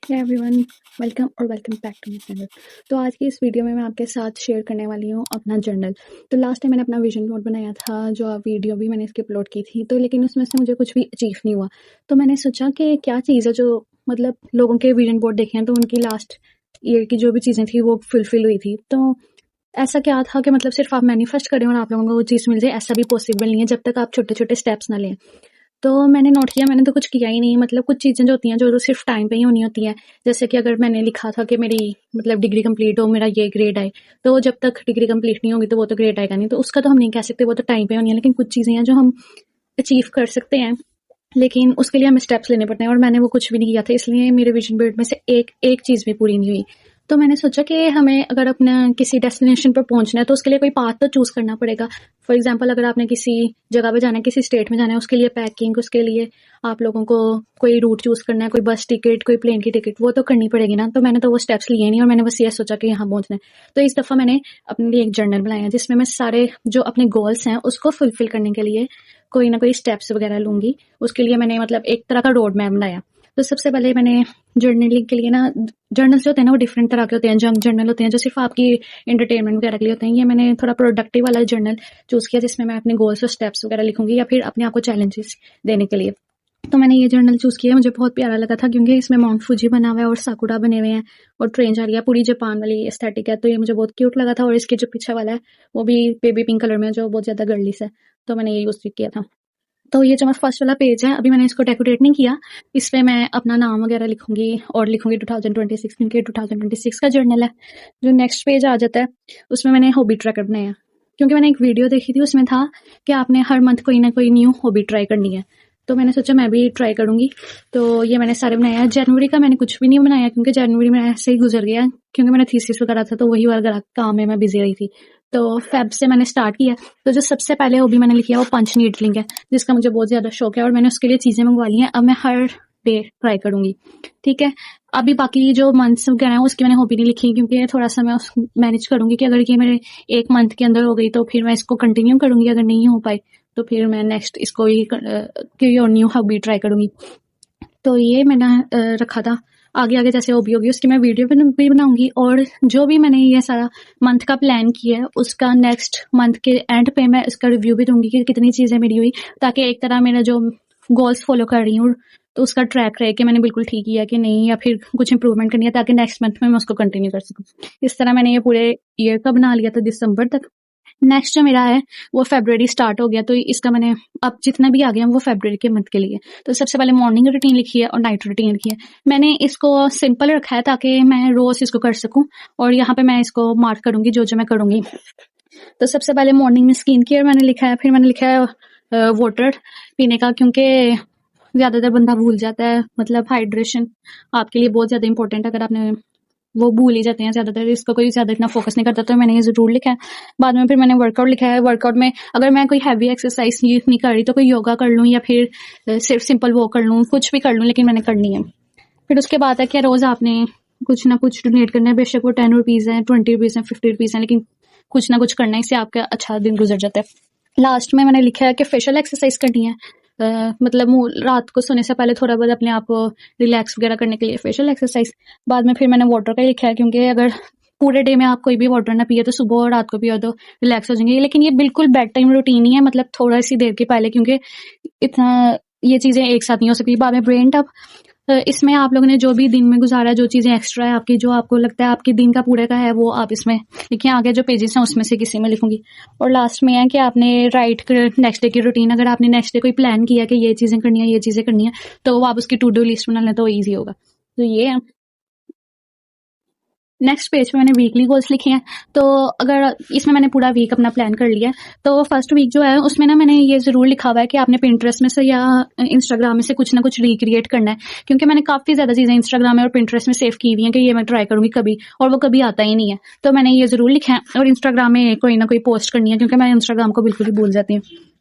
Hey everyone, welcome back to my channel. तो आज की इस वीडियो में मैं आपके साथ शेयर करने वाली हूँ अपना जर्नल। तो लास्ट टाइम मैंने अपना विजन बोर्ड बनाया था, जो वीडियो भी मैंने इसकी अपलोड की थी, तो लेकिन उसमें से मुझे कुछ भी अचीव नहीं हुआ। तो मैंने सोचा कि क्या चीज़ है जो मतलब लोगों के विजन बोर्ड देखे हैं तो उनकी लास्ट ईयर की जो भी चीज़ें थी वो फुलफिल हुई थी। तो ऐसा क्या था कि मतलब सिर्फ आप मैनिफेस्ट करें और आप लोगों को वो चीज़ मिल जाए, ऐसा भी पॉसिबल नहीं है जब तक आप छोटे छोटे स्टेप्स ना लें। तो मैंने नोट किया, मैंने तो कुछ किया ही नहीं। मतलब कुछ चीज़ें जो होती हैं जो सिर्फ टाइम पे ही होनी होती हैं। जैसे कि अगर मैंने लिखा था कि मेरी मतलब डिग्री कंप्लीट हो, मेरा ये ग्रेड आए, तो जब तक डिग्री कंप्लीट नहीं होगी तो वो तो ग्रेड आएगा नहीं। तो उसका तो हम नहीं कह सकते, वो तो टाइम पे होनी है। लेकिन कुछ चीज़ें हैं जो हम अचीव कर सकते हैं, लेकिन उसके लिए हमें स्टेप्स लेने पड़ते हैं, और मैंने वो कुछ भी नहीं किया था, इसलिए मेरे विजन बोर्ड में से एक चीज़ भी पूरी नहीं हुई। तो मैंने सोचा कि हमें अगर अपना किसी डेस्टिनेशन पर पहुंचना है तो उसके लिए कोई पाथ तो चूज़ करना पड़ेगा। फॉर एग्जांपल, अगर आपने किसी जगह पे जाना है, किसी स्टेट में जाना है, उसके लिए पैकिंग, उसके लिए आप लोगों को कोई रूट चूज़ करना है, कोई बस टिकट, कोई प्लेन की टिकट, वो तो करनी पड़ेगी ना। तो मैंने तो वो स्टेप्स लिए नहीं, और मैंने बस ये सोचा कि यहाँ पहुंचना है। तो इस दफ़ा मैंने अपने लिए एक जर्नल बनाया जिसमें मैं सारे जो अपने गोल्स हैं उसको फुलफिल करने के लिए कोई ना कोई स्टेप्स वगैरह लूँगी। उसके लिए मैंने मतलब एक तरह का रोड मैप बनाया। तो सबसे पहले मैंने जर्नलिंग के लिए ना, जर्नल्स जो होते हैं ना वो डिफरेंट तरह के होते हैं। जंक जर्नल होते हैं जो सिर्फ आपकी एंटरटेनमेंट वगैरह के लिए होते हैं। ये मैंने थोड़ा प्रोडक्टिव वाला जर्नल चूज़ किया जिसमें मैं अपने गोल्स और स्टेप्स वगैरह लिखूंगी, या फिर अपने आप को चैलेंजेस देने के लिए। तो मैंने ये जर्नल चूज़ किया, मुझे बहुत प्यारा लगा था क्योंकि इसमें माउंट फूजी बना हुआ है और साकुरा बने हुए हैं और ट्रेन जा रही है, पूरी जापान वाली एस्थेटिक है। तो ये मुझे बहुत क्यूट लगा था, और इसके जो पीछे वाला है वो भी बेबी पिंक कलर में है, जो बहुत ज़्यादा गर्लिश है। तो मैंने ये यूज़ किया था। तो ये जो मेरा फर्स्ट वाला पेज है, अभी मैंने इसको डेकोरेट नहीं किया। इस पे मैं अपना नाम वगैरह लिखूंगी और लिखूंगी 2026, क्योंकि 2026 का जर्नल है। जो नेक्स्ट पेज आ जाता है उसमें मैंने हॉबी ट्रैकर बनाया, क्योंकि मैंने एक वीडियो देखी थी, उसमें था कि आपने हर मंथ कोई ना कोई न्यू हॉबी ट्राई करनी है। तो मैंने सोचा मैं भी ट्राई करूंगी। तो ये मैंने सारे बनाया। जनवरी का मैंने कुछ भी नहीं बनाया क्योंकि जनवरी में ऐसे ही गुजर गया, क्योंकि मैंने थीसिस वगैरह था तो वही वाला काम में मैं बिजी रही थी। तो फेब से मैंने स्टार्ट किया। तो जो सबसे पहले हॉबी मैंने लिखी है वो पंच नीडलिंग है, जिसका मुझे बहुत ज़्यादा शौक है, और मैंने उसके लिए चीज़ें मंगवा ली हैं। अब मैं हर डे ट्राई करूंगी, ठीक है। अभी बाकी जो मंथ्स वगैरह हैं उसकी मैंने हॉबी नहीं लिखी, क्योंकि थोड़ा सा मैं मैनेज करूंगी कि अगर ये मेरे एक मंथ के अंदर हो गई तो फिर मैं इसको कंटिन्यू करूंगी, अगर नहीं हो पाई तो फिर मैं नेक्स्ट इसको ही कोई और न्यू हॉबी ट्राई करूंगी। तो ये मैंने रखा था। आगे आगे जैसे हॉबी होगी उसकी मैं वीडियो भी बनाऊंगी, और जो भी मैंने ये सारा मंथ का प्लान किया है उसका नेक्स्ट मंथ के एंड पे मैं इसका रिव्यू भी दूंगी कि कितनी चीज़ें मेरी हुई, ताकि एक तरह मेरा जो गोल्स फॉलो कर रही हूँ तो उसका ट्रैक रहे कि मैंने बिल्कुल ठीक किया कि नहीं, या फिर कुछ इंप्रूवमेंट करनी है, ताकि नेक्स्ट मंथ में मैं उसको कंटिन्यू कर सकूँ। इस तरह मैंने ये पूरे ईयर का बना लिया था, दिसंबर तक। नेक्स्ट जो मेरा है वो फेब्रुअरी स्टार्ट हो गया, तो इसका मैंने अब जितना भी आ गया वो फेब्रुअरी के मंथ के लिए। तो सबसे पहले मॉर्निंग रूटीन लिखी है और नाइट रूटीन लिखी है। मैंने इसको सिंपल रखा है ताकि मैं रोज इसको कर सकूं, और यहाँ पे मैं इसको मार्क करूंगी जो जो मैं करूंगी। तो सबसे पहले मॉर्निंग में स्किन केयर मैंने लिखा है, फिर मैंने लिखा है वाटर पीने का, क्योंकि ज्यादातर बंदा भूल जाता है। मतलब हाइड्रेशन आपके लिए बहुत ज्यादा इंपॉर्टेंट है, अगर आपने वो भूल ही जाते हैं ज्यादातर, इसको कोई ज्यादा इतना फोकस नहीं करता। तो मैंने ये जरूर लिखा है। बाद में फिर मैंने वर्कआउट लिखा है। वर्कआउट में अगर मैं कोई हैवी एक्सरसाइज नहीं कर रही तो कोई योगा कर लूँ, या फिर सिर्फ सिंपल वॉक कर लूँ, कुछ भी कर लूँ, लेकिन मैंने करनी है। फिर उसके बाद है कि रोज आपने कुछ ना कुछ डोनेट करना है, बेशक वो 10 रुपीज है, 20 रुपीज है, 50 रुपीज है, लेकिन कुछ ना कुछ करना है, इससे आपका अच्छा दिन गुजर जाता है। लास्ट में मैंने लिखा है कि फेशियल एक्सरसाइज करनी है। मतलब रात को सोने से पहले थोड़ा बहुत अपने आप को रिलैक्स वगैरह करने के लिए फेशियल एक्सरसाइज। बाद में फिर मैंने वाटर का ही लिखा है, क्योंकि अगर पूरे डे में आप कोई भी वाटर ना पिए तो सुबह और रात को पियो तो रिलैक्स हो जाएंगे। लेकिन ये बिल्कुल बेड टाइम रूटीन ही है, मतलब थोड़ा सी देर के पहले, क्योंकि इतना ये चीजें एक साथ नहीं हो सकती। बाद में ब्रेन टप, इसमें आप लोगों ने जो भी दिन में गुजारा है, जो चीजें एक्स्ट्रा है आपकी, जो आपको लगता है आपके दिन का पूरे का है, वो आप इसमें लिखिए। आगे जो पेजेस हैं उसमें से किसी में लिखूंगी। और लास्ट में है कि आपने राइट नेक्स्ट डे की रूटीन, अगर आपने नेक्स्ट डे कोई प्लान किया कि ये चीजें करनी है, ये चीजें करनी है, तो आप उसकी टू डू लिस्ट बना लें तो ईजी होगा। तो ये है। नेक्स्ट पेज पे मैंने वीकली गोल्स लिखे हैं। तो अगर इसमें मैंने पूरा वीक अपना प्लान कर लिया, तो फर्स्ट वीक जो है उसमें ना मैंने ये जरूर लिखा हुआ है कि आपने पिंटरेस्ट में से या इंस्टाग्राम में से कुछ ना कुछ रिक्रिएट करना है, क्योंकि मैंने काफी ज्यादा चीजें इंस्टाग्राम में और पिंटरेस्ट में सेव की हुई हैं कि ये मैं ट्राई करूंगी कभी, और वो कभी आता ही नहीं है। तो मैंने ये जरूर लिखा है। और इंस्टाग्राम में कोई ना कोई पोस्ट करनी है, क्योंकि मैं इंस्टाग्राम को बिल्कुल ही भूल जाती हूँ।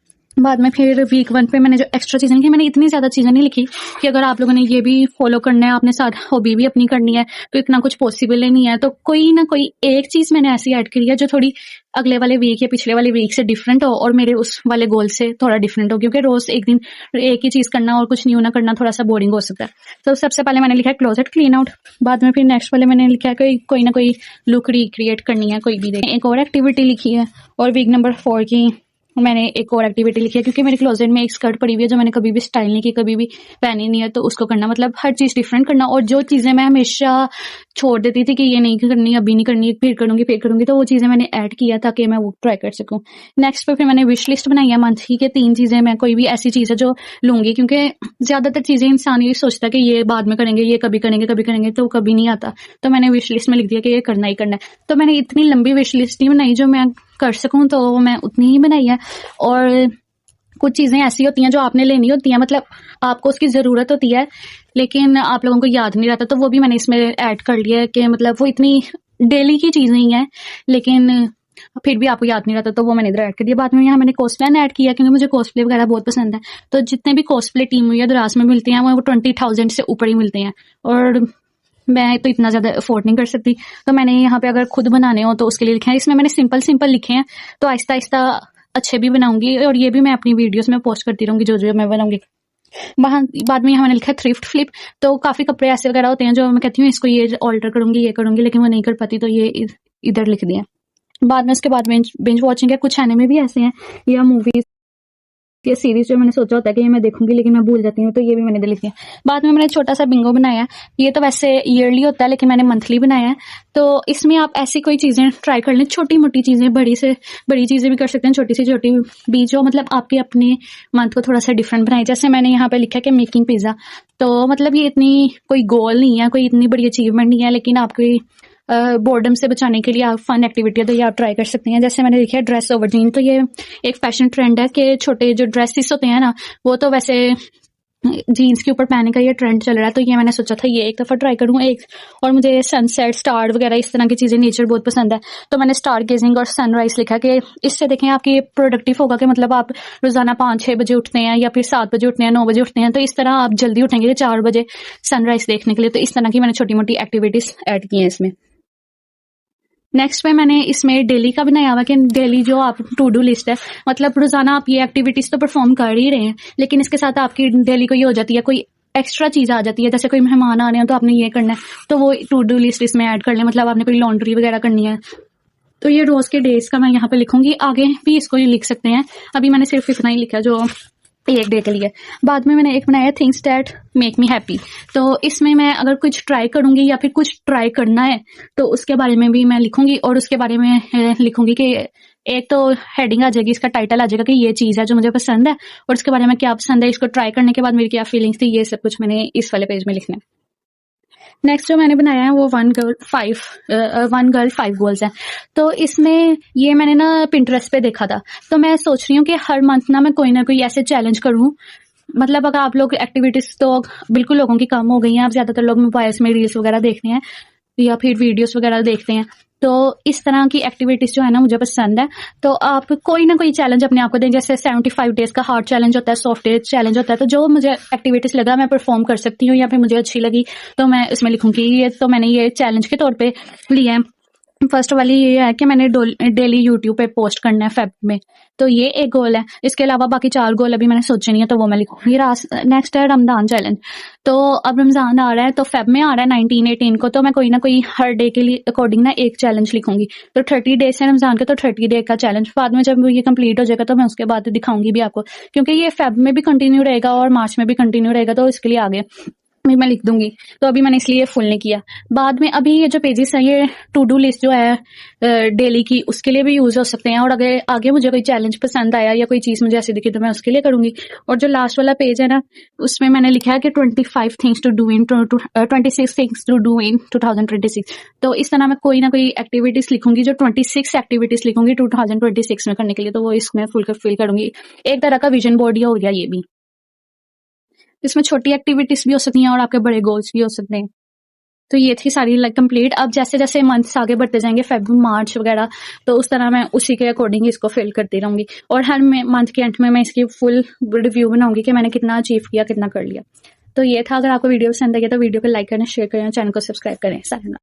बाद में फिर वीक 1 पे मैंने जो एक्स्ट्रा चीज़ें लिखी, मैंने इतनी ज़्यादा चीज़ें नहीं लिखी कि अगर आप लोगों ने ये भी फॉलो करना है, आपने साथ हॉबी भी अपनी करनी है, तो इतना कुछ पॉसिबल ही नहीं है। तो कोई ना कोई एक चीज़ मैंने ऐसी ऐड करी है जो थोड़ी अगले वाले वीक या पिछले वाले वीक से डिफरेंट हो और मेरे उस वाले गोल से थोड़ा डिफरेंट हो, क्योंकि रोज़ एक दिन एक ही चीज़ करना और कुछ न्यू ना करना थोड़ा सा बोरिंग हो सकता है। तो सबसे पहले मैंने लिखा है क्लोजेट क्लीन आउट। बाद में फिर नेक्स्ट वाले मैंने लिखा है कोई ना कोई लुक रिक्रिएट करनी है, कोई भी देखें। एक और एक्टिविटी लिखी है, और वीक नंबर 4 की मैंने एक और एक्टिविटी लिखी है, क्योंकि मेरे क्लोजेट में एक स्कर्ट पड़ी हुई है जो मैंने कभी भी स्टाइल नहीं की, कभी भी पहनी नहीं है, तो उसको करना, मतलब हर चीज़ डिफरेंट करना। और जो चीज़ें मैं हमेशा छोड़ देती थी कि ये नहीं करनी, अभी नहीं करनी, फिर करूँगी, तो वो चीज़ें मैंने ऐड किया ताकि मैं वो ट्राई कर सकूँ। नेक्स्ट पे फिर मैंने विश लिस्ट बनाई है मंथ की, कि 3 चीज़ें मैं कोई भी ऐसी चीज़ है जो लूँगी, क्योंकि ज़्यादातर चीज़ें इंसान ये सोचता है कि ये बाद में करेंगे, ये कभी करेंगे, तो कभी नहीं आता। तो मैंने विश लिस्ट में लिख दिया कि ये करना ही करना है। तो मैंने इतनी लंबी विश लिस्ट नहीं बनाई, जो मैं कर सकूँ तो मैं उतनी ही बनाई है। और कुछ चीज़ें ऐसी होती हैं जो आपने लेनी होती हैं, मतलब आपको उसकी ज़रूरत होती है लेकिन आप लोगों को याद नहीं रहता, तो वो भी मैंने इसमें ऐड कर लिया है कि मतलब वो इतनी डेली की चीज़ नहीं है लेकिन फिर भी आपको याद नहीं रहता, तो वो मैंने इधर ऐड कर दिया। बाद में यहाँ मैंने कॉस्प्ले ऐड किया, क्योंकि मुझे कॉस्प्ले वगैरह बहुत पसंद है। तो जितने भी कॉस्प्ले टीम हुई है दराज में मिलते हैं, वो 20,000 से ऊपर ही मिलते हैं, और मैं तो इतना ज़्यादा अफोर्ड नहीं कर सकती। तो मैंने यहाँ पे अगर खुद बनाने हो तो उसके लिए लिखे हैं। इसमें मैंने सिंपल लिखे हैं, तो आहिस्ता आहिस्ता अच्छे भी बनाऊंगी, और ये भी मैं अपनी वीडियोस में पोस्ट करती रहूंगी जो मैं बनाऊंगी। बाद में यहाँ मैंने लिखा है थ्रिफ्ट फ्लिप। तो काफ़ी कपड़े ऐसे वगैरह होते हैं जो मैं कहती हूँ इसको ये ऑल्टर करूंगी, ये करूंगी, लेकिन वो नहीं कर पाती, तो ये इधर लिख दिया। बाद में उसके बाद बिंज वॉचिंग है, कुछ एनिमे भी ऐसे हैं या मूवीज ये सीरीज जो मैंने सोचा होता है कि ये मैं देखूंगी लेकिन मैं भूल जाती हूँ, तो ये भी मैंने लिखी है। बाद में मैंने छोटा सा बिंगो बनाया है, ये तो वैसे ईयरली होता है लेकिन मैंने मंथली बनाया है। तो इसमें आप ऐसी कोई चीज़ें ट्राई कर लें, छोटी मोटी चीज़ें, बड़ी से बड़ी चीज़ें भी कर सकते हैं, छोटी से छोटी भी, जो मतलब आपके अपने मंथ को थोड़ा सा डिफरेंट बनाए। जैसे मैंने यहाँ पे लिखा है कि मेकिंग पिज़्ज़ा, तो मतलब ये इतनी कोई गोल नहीं है, कोई इतनी बड़ी अचीवमेंट नहीं है, लेकिन आपकी बोर्डम से बचाने के लिए आप फन एक्टिविटी है तो ये आप ट्राई कर सकते हैं। जैसे मैंने लिखा है ड्रेस ओवर जीन, तो ये एक फैशन ट्रेंड है कि छोटे जो ड्रेसेस होते हैं ना, वो तो वैसे जीन्स के ऊपर पहनने का ये ट्रेंड चल रहा है, तो ये मैंने सोचा था ये एक दफ़ा ट्राई करूँ। और मुझे सनसेट, स्टार वगैरह इस तरह की चीज़ें, नेचर बहुत पसंद है, तो मैंने स्टार गेजिंग और सनराइज लिखा कि इससे देखें आपकी प्रोडक्टिव होगा कि मतलब आप रोज़ाना 5-6 बजे उठते हैं या फिर 7 बजे उठते हैं, 9 बजे उठते हैं, तो इस तरह आप जल्दी उठेंगे 4 बजे सनराइज देखने के लिए। तो इस तरह की मैंने छोटी मोटी एक्टिविटीज़ ऐड की हैं इसमें। नेक्स्ट पे मैंने इसमें डेली का बनाया हुआ कि डेली जो आप टू डू लिस्ट है, मतलब रोजाना आप ये एक्टिविटीज तो परफॉर्म कर ही रहे हैं, लेकिन इसके साथ आपकी डेली को ये हो जाती है, कोई एक्स्ट्रा चीज आ जाती है, जैसे कोई मेहमान आ रहे हैं तो आपने ये करना है, तो वो टू डू लिस्ट इसमें ऐड कर लें। मतलब आपने कोई लॉन्ड्री वगैरह करनी है, तो ये रोज के डेज का मैं यहाँ पे लिखूंगी, आगे भी इसको ही लिख सकते हैं, अभी मैंने सिर्फ इतना ही लिखा जो एक डे के लिए। बाद में मैंने एक बनाया things that make me happy, तो इसमें मैं अगर कुछ ट्राई करूंगी या फिर कुछ ट्राई करना है तो उसके बारे में भी मैं लिखूंगी, और उसके बारे में लिखूंगी कि एक तो हेडिंग आ जाएगी, इसका टाइटल आ जाएगा कि ये चीज़ है जो मुझे पसंद है, और उसके बारे में क्या पसंद है, इसको ट्राई करने के बाद मेरी क्या फीलिंग्स थी, ये सब कुछ मैंने इस वाले पेज में लिखना है। नेक्स्ट जो मैंने बनाया है वो 1 गर्ल 5 गोल्स है। तो इसमें ये मैंने ना पिंटरेस्ट पे देखा था, तो मैं सोच रही हूँ कि हर मंथ ना मैं कोई ना कोई ऐसे चैलेंज करूँ। मतलब अगर आप लोग एक्टिविटीज तो बिल्कुल लोगों की कम हो गई हैं, आप ज़्यादातर लोग मोबाइल्स में रील्स वगैरह देखते हैं या फिर वीडियोस वगैरह देखते हैं, तो इस तरह की एक्टिविटीज जो है ना मुझे पसंद है। तो आप कोई ना कोई चैलेंज अपने आप को दें, जैसे 75 डेज का हार्ड चैलेंज होता है, सॉफ्ट चैलेंज होता है, तो जो मुझे एक्टिविटीज लगा मैं परफॉर्म कर सकती हूँ या फिर मुझे अच्छी लगी तो मैं उसमें लिखूंगी। ये तो मैंने ये चैलेंज के तौर पे लिया है। फर्स्ट वाली ये है कि मैंने डेली यूट्यूब पे पोस्ट करना है फेब में, तो ये एक गोल है। इसके अलावा बाकी 4 गोल अभी मैंने सोचे नहीं है, तो वो मैं लिखूंगी। नेक्स्ट है रमजान चैलेंज। तो अब रमजान आ रहा है, तो फेब में आ रहा है 19-18 को, तो मैं कोई ना कोई हर डे के लिए अकॉर्डिंग ना एक चैलेंज लिखूंगी। तो 30 डेज है रमजान के, तो 30 डे का चैलेंज बाद में जब ये कंप्लीट हो जाएगा तो मैं उसके बाद दिखाऊंगी भी आपको, क्योंकि ये फेब में भी कंटिन्यू रहेगा और मार्च में भी कंटिन्यू रहेगा, तो इसके लिए आगे मैं लिख दूंगी। तो अभी मैंने इसलिए फुल नहीं किया। बाद में अभी ये जो पेजेस है ये टू डू लिस्ट जो है डेली की, उसके लिए भी यूज हो सकते हैं, और अगर आगे मुझे कोई चैलेंज पसंद आया या कोई चीज मुझे ऐसी दिखी तो मैं उसके लिए करूंगी। और जो लास्ट वाला पेज है ना, उसमें मैंने लिखा है कि 26 थिंग्स टू डू इन 2026। तो इस तरह मैं कोई ना कोई एक्टिविटीज लिखूंगी, जो 26 एक्टिविटीज लिखूंगी 2026 में करने के लिए, तो वो इसमें फुल करूंगी। एक तरह का विजन बोर्ड ही हो गया ये भी। इसमें छोटी एक्टिविटीज भी हो सकती हैं और आपके बड़े गोल्स भी हो सकते हैं। तो ये थी सारी लाइक कंप्लीट। अब जैसे जैसे मंथ्स आगे बढ़ते जाएंगे, फेब मार्च वगैरह, तो उस तरह मैं उसी के अकॉर्डिंग इसको फिल करती रहूंगी और हर मंथ के एंड में मैं इसकी फुल रिव्यू बनाऊंगी कि मैंने कितना अचीव किया, कितना कर लिया। तो ये था। अगर आपको वीडियो पसंद आई तो वीडियो को लाइक करें, शेयर करें, चैनल को सब्सक्राइब करें। साइना।